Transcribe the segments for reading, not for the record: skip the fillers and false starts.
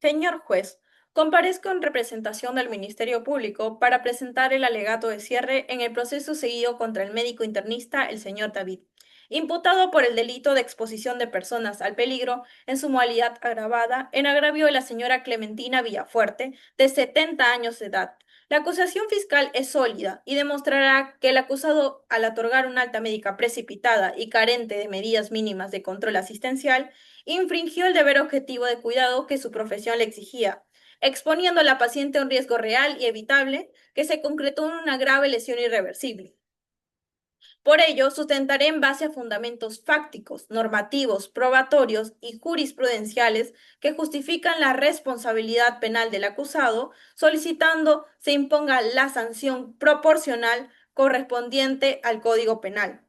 Señor juez, comparezco en representación del Ministerio Público para presentar el alegato de cierre en el proceso seguido contra el médico internista, el señor David, imputado por el delito de exposición de personas al peligro en su modalidad agravada en agravio de la señora Clementina Villafuerte, de 70 años de edad. La acusación fiscal es sólida y demostrará que el acusado, al otorgar una alta médica precipitada y carente de medidas mínimas de control asistencial, infringió el deber objetivo de cuidado que su profesión le exigía, exponiendo a la paciente a un riesgo real y evitable que se concretó en una grave lesión irreversible. Por ello, sustentaré en base a fundamentos fácticos, normativos, probatorios y jurisprudenciales que justifican la responsabilidad penal del acusado, solicitando se imponga la sanción proporcional correspondiente al Código Penal.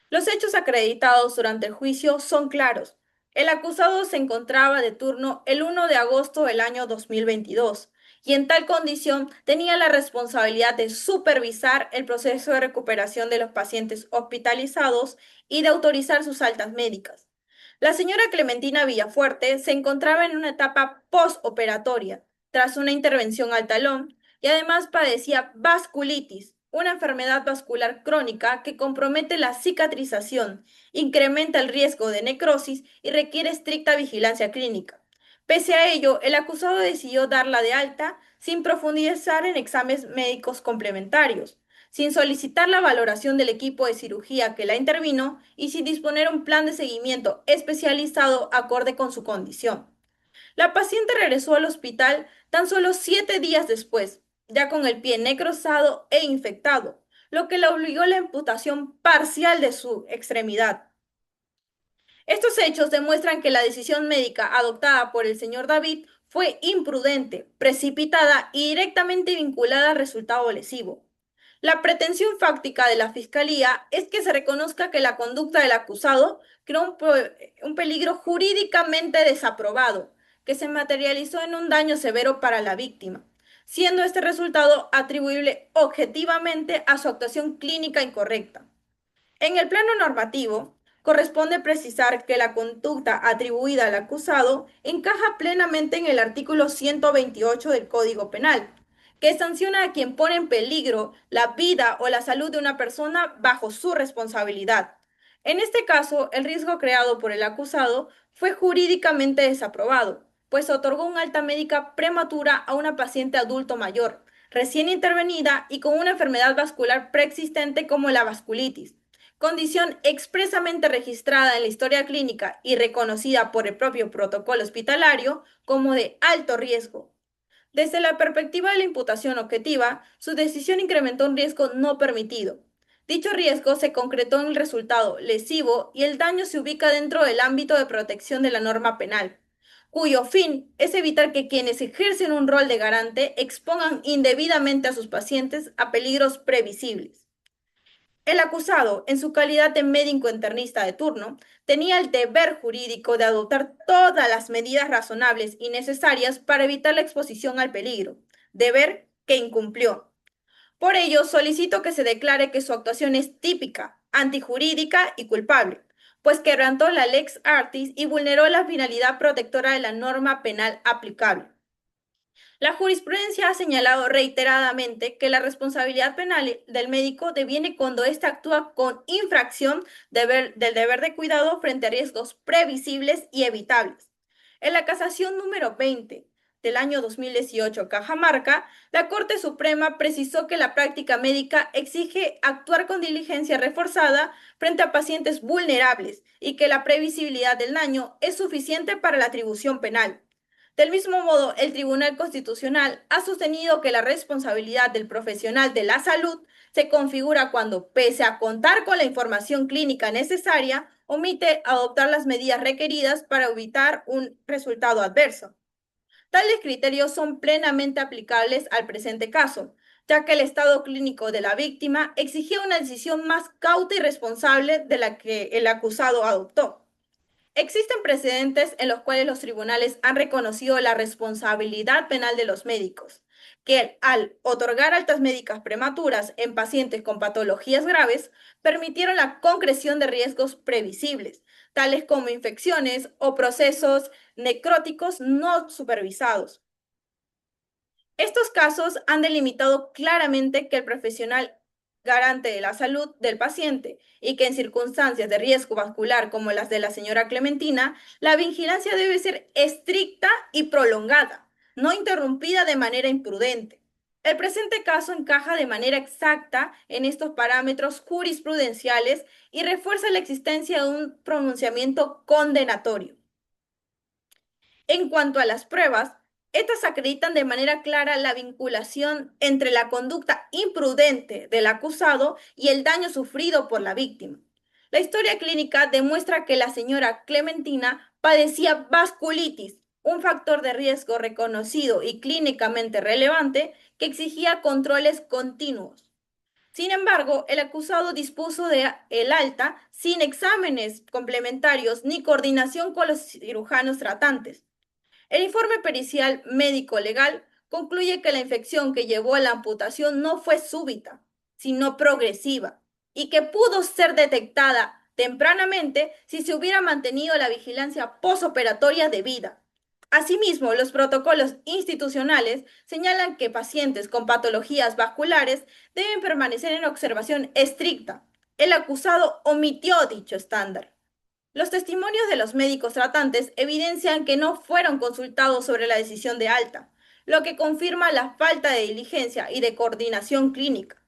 Los hechos acreditados durante el juicio son claros. El acusado se encontraba de turno el 1 de agosto del año 2022 y en tal condición tenía la responsabilidad de supervisar el proceso de recuperación de los pacientes hospitalizados y de autorizar sus altas médicas. La señora Clementina Villafuerte se encontraba en una etapa postoperatoria tras una intervención al talón y además padecía vasculitis, una enfermedad vascular crónica que compromete la cicatrización, incrementa el riesgo de necrosis y requiere estricta vigilancia clínica. Pese a ello, el acusado decidió darla de alta sin profundizar en exámenes médicos complementarios, sin solicitar la valoración del equipo de cirugía que la intervino y sin disponer un plan de seguimiento especializado acorde con su condición. La paciente regresó al hospital tan solo 7 días después, ya con el pie necrosado e infectado, lo que le obligó a la amputación parcial de su extremidad. Estos hechos demuestran que la decisión médica adoptada por el señor David fue imprudente, precipitada y directamente vinculada al resultado lesivo. La pretensión fáctica de la Fiscalía es que se reconozca que la conducta del acusado creó un peligro jurídicamente desaprobado, que se materializó en un daño severo para la víctima, siendo este resultado atribuible objetivamente a su actuación clínica incorrecta. En el plano normativo, corresponde precisar que la conducta atribuida al acusado encaja plenamente en el artículo 128 del Código Penal, que sanciona a quien pone en peligro la vida o la salud de una persona bajo su responsabilidad. En este caso, el riesgo creado por el acusado fue jurídicamente desaprobado, pues otorgó una alta médica prematura a una paciente adulto mayor, recién intervenida y con una enfermedad vascular preexistente como la vasculitis, condición expresamente registrada en la historia clínica y reconocida por el propio protocolo hospitalario como de alto riesgo. Desde la perspectiva de la imputación objetiva, su decisión incrementó un riesgo no permitido. Dicho riesgo se concretó en el resultado lesivo y el daño se ubica dentro del ámbito de protección de la norma penal, cuyo fin es evitar que quienes ejercen un rol de garante expongan indebidamente a sus pacientes a peligros previsibles. El acusado, en su calidad de médico internista de turno, tenía el deber jurídico de adoptar todas las medidas razonables y necesarias para evitar la exposición al peligro, deber que incumplió. Por ello, solicito que se declare que su actuación es típica, antijurídica y culpable, pues quebrantó la lex artis y vulneró la finalidad protectora de la norma penal aplicable. La jurisprudencia ha señalado reiteradamente que la responsabilidad penal del médico deviene cuando éste actúa con infracción del deber de cuidado frente a riesgos previsibles y evitables. En la casación número 20 del año 2018, Cajamarca, la Corte Suprema precisó que la práctica médica exige actuar con diligencia reforzada frente a pacientes vulnerables y que la previsibilidad del daño es suficiente para la atribución penal. Del mismo modo, el Tribunal Constitucional ha sostenido que la responsabilidad del profesional de la salud se configura cuando, pese a contar con la información clínica necesaria, omite adoptar las medidas requeridas para evitar un resultado adverso. Tales criterios son plenamente aplicables al presente caso, ya que el estado clínico de la víctima exigía una decisión más cauta y responsable de la que el acusado adoptó. Existen precedentes en los cuales los tribunales han reconocido la responsabilidad penal de los médicos, que al otorgar altas médicas prematuras en pacientes con patologías graves, permitieron la concreción de riesgos previsibles, tales como infecciones o procesos necróticos no supervisados. Estos casos han delimitado claramente que el profesional garante de la salud del paciente y que en circunstancias de riesgo vascular como las de la señora Clementina, la vigilancia debe ser estricta y prolongada, no interrumpida de manera imprudente. El presente caso encaja de manera exacta en estos parámetros jurisprudenciales y refuerza la existencia de un pronunciamiento condenatorio. En cuanto a las pruebas, estas acreditan de manera clara la vinculación entre la conducta imprudente del acusado y el daño sufrido por la víctima. La historia clínica demuestra que la señora Clementina padecía vasculitis, un factor de riesgo reconocido y clínicamente relevante que exigía controles continuos. Sin embargo, el acusado dispuso de el alta sin exámenes complementarios ni coordinación con los cirujanos tratantes. El informe pericial médico-legal concluye que la infección que llevó a la amputación no fue súbita, sino progresiva, y que pudo ser detectada tempranamente si se hubiera mantenido la vigilancia posoperatoria debida. Asimismo, los protocolos institucionales señalan que pacientes con patologías vasculares deben permanecer en observación estricta. El acusado omitió dicho estándar. Los testimonios de los médicos tratantes evidencian que no fueron consultados sobre la decisión de alta, lo que confirma la falta de diligencia y de coordinación clínica.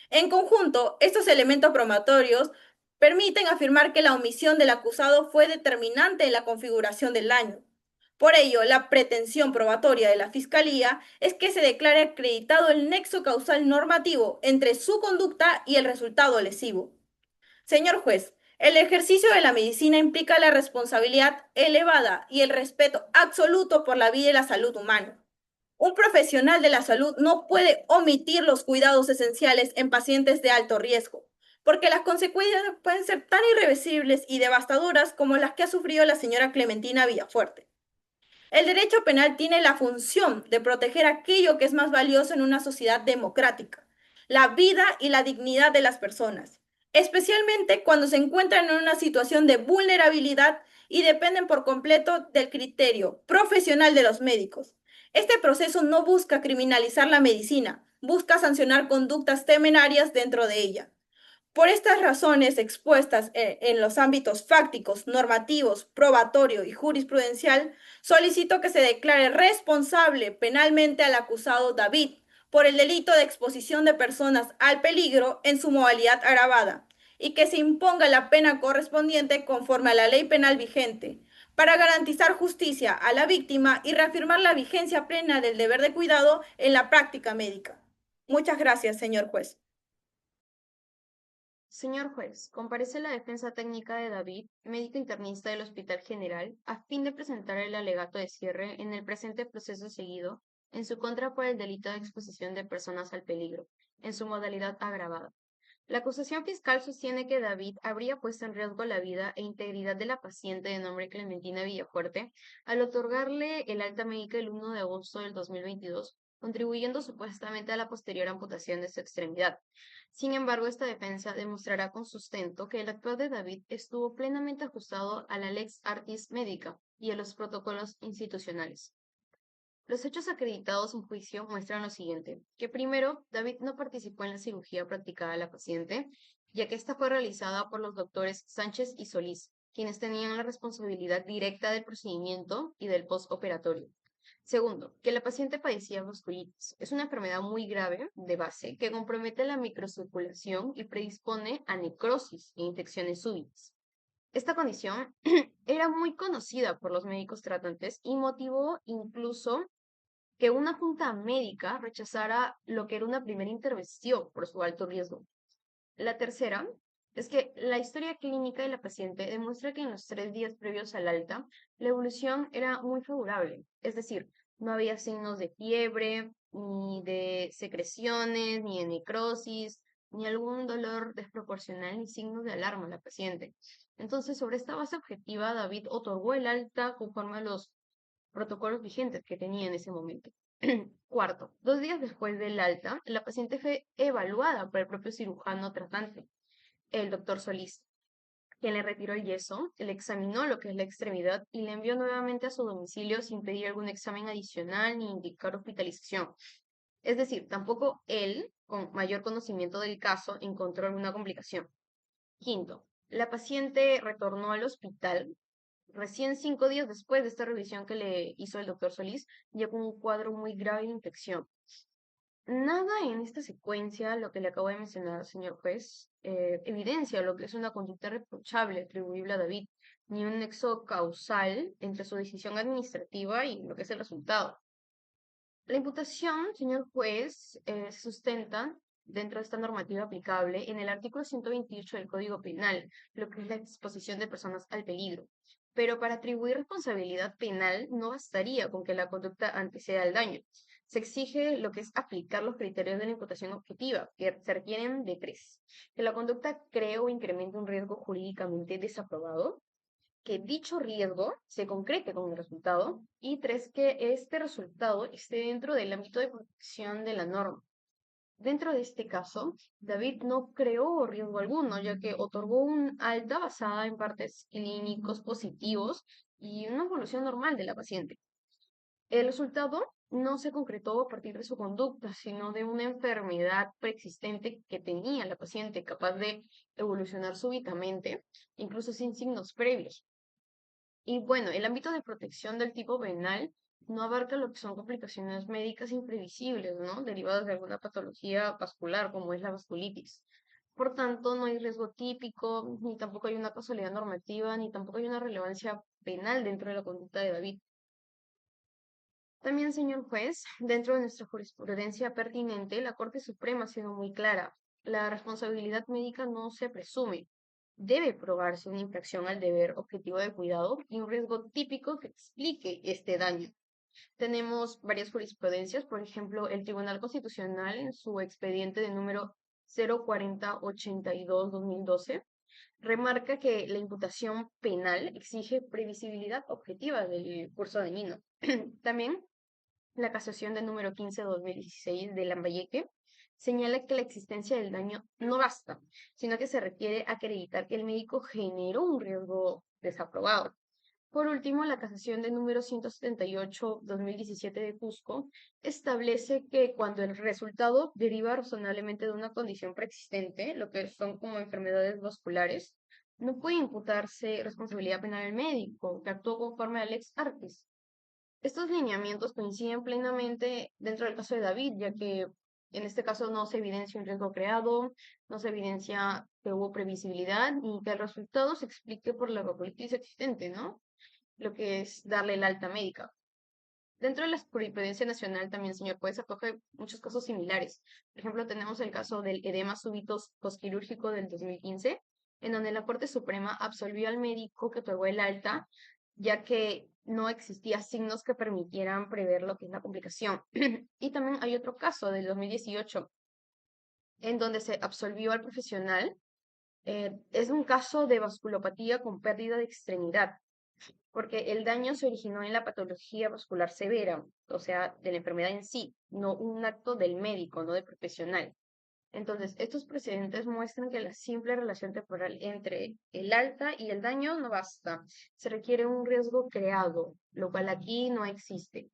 En conjunto, estos elementos probatorios permiten afirmar que la omisión del acusado fue determinante en la configuración del daño. Por ello, la pretensión probatoria de la Fiscalía es que se declare acreditado el nexo causal normativo entre su conducta y el resultado lesivo. Señor juez, el ejercicio de la medicina implica la responsabilidad elevada y el respeto absoluto por la vida y la salud humana. Un profesional de la salud no puede omitir los cuidados esenciales en pacientes de alto riesgo, porque las consecuencias pueden ser tan irreversibles y devastadoras como las que ha sufrido la señora Clementina Villafuerte. El derecho penal tiene la función de proteger aquello que es más valioso en una sociedad democrática, la vida y la dignidad de las personas, especialmente cuando se encuentran en una situación de vulnerabilidad y dependen por completo del criterio profesional de los médicos. Este proceso no busca criminalizar la medicina, busca sancionar conductas temerarias dentro de ella. Por estas razones expuestas en los ámbitos fácticos, normativos, probatorio y jurisprudencial, solicito que se declare responsable penalmente al acusado David por el delito de exposición de personas al peligro en su modalidad agravada y que se imponga la pena correspondiente conforme a la ley penal vigente para garantizar justicia a la víctima y reafirmar la vigencia plena del deber de cuidado en la práctica médica. Muchas gracias, señor juez. Señor juez, comparece la defensa técnica de David, médico internista del Hospital General, a fin de presentar el alegato de cierre en el presente proceso seguido en su contra por el delito de exposición de personas al peligro, en su modalidad agravada. La acusación fiscal sostiene que David habría puesto en riesgo la vida e integridad de la paciente de nombre Clementina Villafuerte al otorgarle el alta médica el 1 de agosto del 2022, contribuyendo supuestamente a la posterior amputación de su extremidad. Sin embargo, esta defensa demostrará con sustento que el actuar de David estuvo plenamente ajustado a la lex artis médica y a los protocolos institucionales. Los hechos acreditados en juicio muestran lo siguiente, que primero, David no participó en la cirugía practicada a la paciente, ya que esta fue realizada por los doctores Sánchez y Solís, quienes tenían la responsabilidad directa del procedimiento y del postoperatorio. Segundo, que la paciente padecía vasculitis. Es una enfermedad muy grave de base que compromete la microcirculación y predispone a necrosis e infecciones súbitas. Esta condición era muy conocida por los médicos tratantes y motivó incluso que una junta médica rechazara lo que era una primera intervención por su alto riesgo. La tercera es que la historia clínica de la paciente demuestra que en los 3 días previos al alta, la evolución era muy favorable, es decir, no había signos de fiebre, ni de secreciones, ni de necrosis, ni algún dolor desproporcional, ni signos de alarma en la paciente. Entonces, sobre esta base objetiva, David otorgó el alta conforme a los protocolos vigentes que tenía en ese momento. Cuarto, 2 días después del alta, la paciente fue evaluada por el propio cirujano tratante, el doctor Solís, quien le retiró el yeso, le examinó lo que es la extremidad y le envió nuevamente a su domicilio sin pedir algún examen adicional ni indicar hospitalización. Es decir, tampoco él, con mayor conocimiento del caso, encontró alguna complicación. Quinto, la paciente retornó al hospital recién 5 días después de esta revisión que le hizo el doctor Solís, ya con un cuadro muy grave de infección. Nada en esta secuencia, lo que le acabo de mencionar, señor juez, evidencia lo que es una conducta reprochable atribuible a David, ni un nexo causal entre su decisión administrativa y lo que es el resultado. La imputación, señor juez, se sustenta dentro de esta normativa aplicable en el artículo 128 del Código Penal, lo que es la exposición de personas al peligro. Pero para atribuir responsabilidad penal no bastaría con que la conducta anteceda al daño. Se exige lo que es aplicar los criterios de la imputación objetiva, que se requieren de tres. Que la conducta cree o incremente un riesgo jurídicamente desaprobado, que dicho riesgo se concrete con el resultado y tres, que este resultado esté dentro del ámbito de protección de la norma. Dentro de este caso, David no creó riesgo alguno, ya que otorgó un alta basada en partes clínicos positivos y una evolución normal de la paciente. El resultado no se concretó a partir de su conducta, sino de una enfermedad preexistente que tenía la paciente, capaz de evolucionar súbitamente, incluso sin signos previos. Y bueno, el ámbito de protección del tipo penal no abarca lo que son complicaciones médicas imprevisibles, ¿no? Derivadas de alguna patología vascular, como es la vasculitis. Por tanto, no hay riesgo típico, ni tampoco hay una causalidad normativa, ni tampoco hay una relevancia penal dentro de la conducta de David. También, señor juez, dentro de nuestra jurisprudencia pertinente, la Corte Suprema ha sido muy clara. La responsabilidad médica no se presume. Debe probarse una infracción al deber objetivo de cuidado y un riesgo típico que explique este daño. Tenemos varias jurisprudencias, por ejemplo, el Tribunal Constitucional en su expediente de número 04082-2012 remarca que la imputación penal exige previsibilidad objetiva del curso dañino. También la casación de número 15/2016 de Lambayeque señala que la existencia del daño no basta, sino que se requiere acreditar que el médico generó un riesgo desaprobado. Por último, la casación de número 178/2017 de Cusco establece que cuando el resultado deriva razonablemente de una condición preexistente, lo que son como enfermedades vasculares, no puede imputarse responsabilidad penal al médico que actuó conforme al ex artis. Estos lineamientos coinciden plenamente dentro del caso de David, ya que en este caso no se evidencia un riesgo creado, no se evidencia que hubo previsibilidad ni que el resultado se explique por la vasculitis existente, ¿no? Lo que es darle el alta médica. Dentro de la jurisprudencia nacional también, señor juez, acoge muchos casos similares. Por ejemplo, tenemos el caso del edema súbito postquirúrgico del 2015, en donde la Corte Suprema absolvió al médico que otorgó el alta, ya que no existía signos que permitieran prever lo que es la complicación. Y también hay otro caso del 2018, en donde se absolvió al profesional. Es un caso de vasculopatía con pérdida de extremidad porque el daño se originó en la patología vascular severa, o sea, de la enfermedad en sí, no un acto del médico, no del profesional. Entonces, estos precedentes muestran que la simple relación temporal entre el alta y el daño no basta. Se requiere un riesgo creado, lo cual aquí no existe.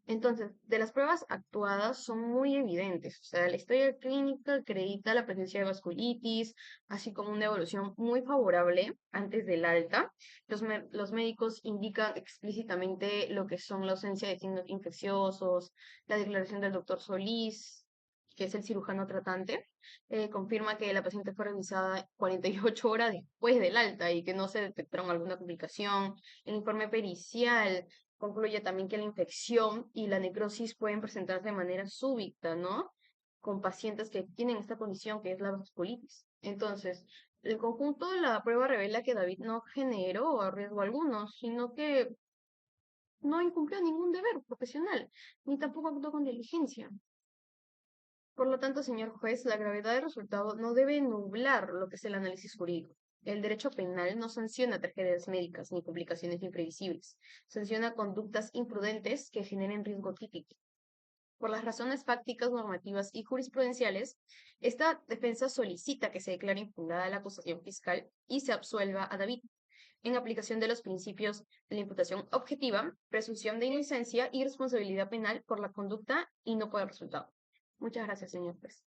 Entonces, de las pruebas actuadas son muy evidentes. O sea, la historia clínica acredita la presencia de vasculitis, así como una evolución muy favorable antes del alta. Los médicos indican explícitamente lo que son la ausencia de signos infecciosos, la declaración del doctor Solís, que es el cirujano tratante, confirma que la paciente fue revisada 48 horas después del alta y que no se detectaron alguna complicación. El informe pericial concluye también que la infección y la necrosis pueden presentarse de manera súbita, ¿no? Con pacientes que tienen esta condición que es la vasculitis. Entonces, el conjunto de la prueba revela que David no generó riesgo alguno, sino que no incumplió ningún deber profesional, ni tampoco actuó con diligencia. Por lo tanto, señor juez, la gravedad del resultado no debe nublar lo que es el análisis jurídico. El derecho penal no sanciona tragedias médicas ni complicaciones imprevisibles. Sanciona conductas imprudentes que generen riesgo típico. Por las razones fácticas, normativas y jurisprudenciales, esta defensa solicita que se declare impugnada la acusación fiscal y se absuelva a David, en aplicación de los principios de la imputación objetiva, presunción de inocencia y responsabilidad penal por la conducta y no por el resultado. Muchas gracias, señor juez.